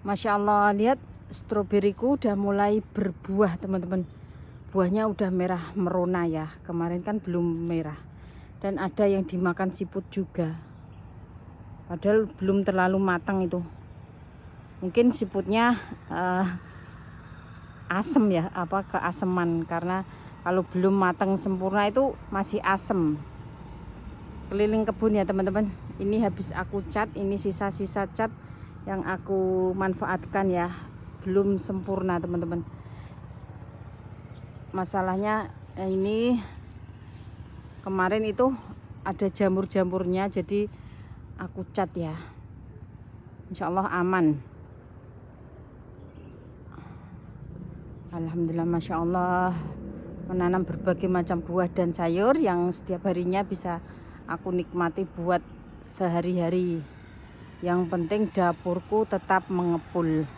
Masya Allah, lihat stroberiku udah mulai berbuah teman-teman. Buahnya udah merah merona ya, kemarin kan belum merah. Dan ada yang dimakan siput juga, padahal belum terlalu matang itu. Mungkin siputnya asem ya, apa keaseman, karena kalau belum matang sempurna itu masih asem. Keliling kebun ya teman-teman. Ini habis aku cat, ini sisa-sisa cat yang aku manfaatkan ya, belum sempurna teman-teman. Masalahnya ini kemarin itu ada jamur-jamurnya, jadi aku cat ya. Insya Allah aman. Alhamdulillah, Masya Allah, menanam berbagai macam buah dan sayur yang setiap harinya bisa aku nikmati buat sehari-hari. Yang penting dapurku tetap mengepul.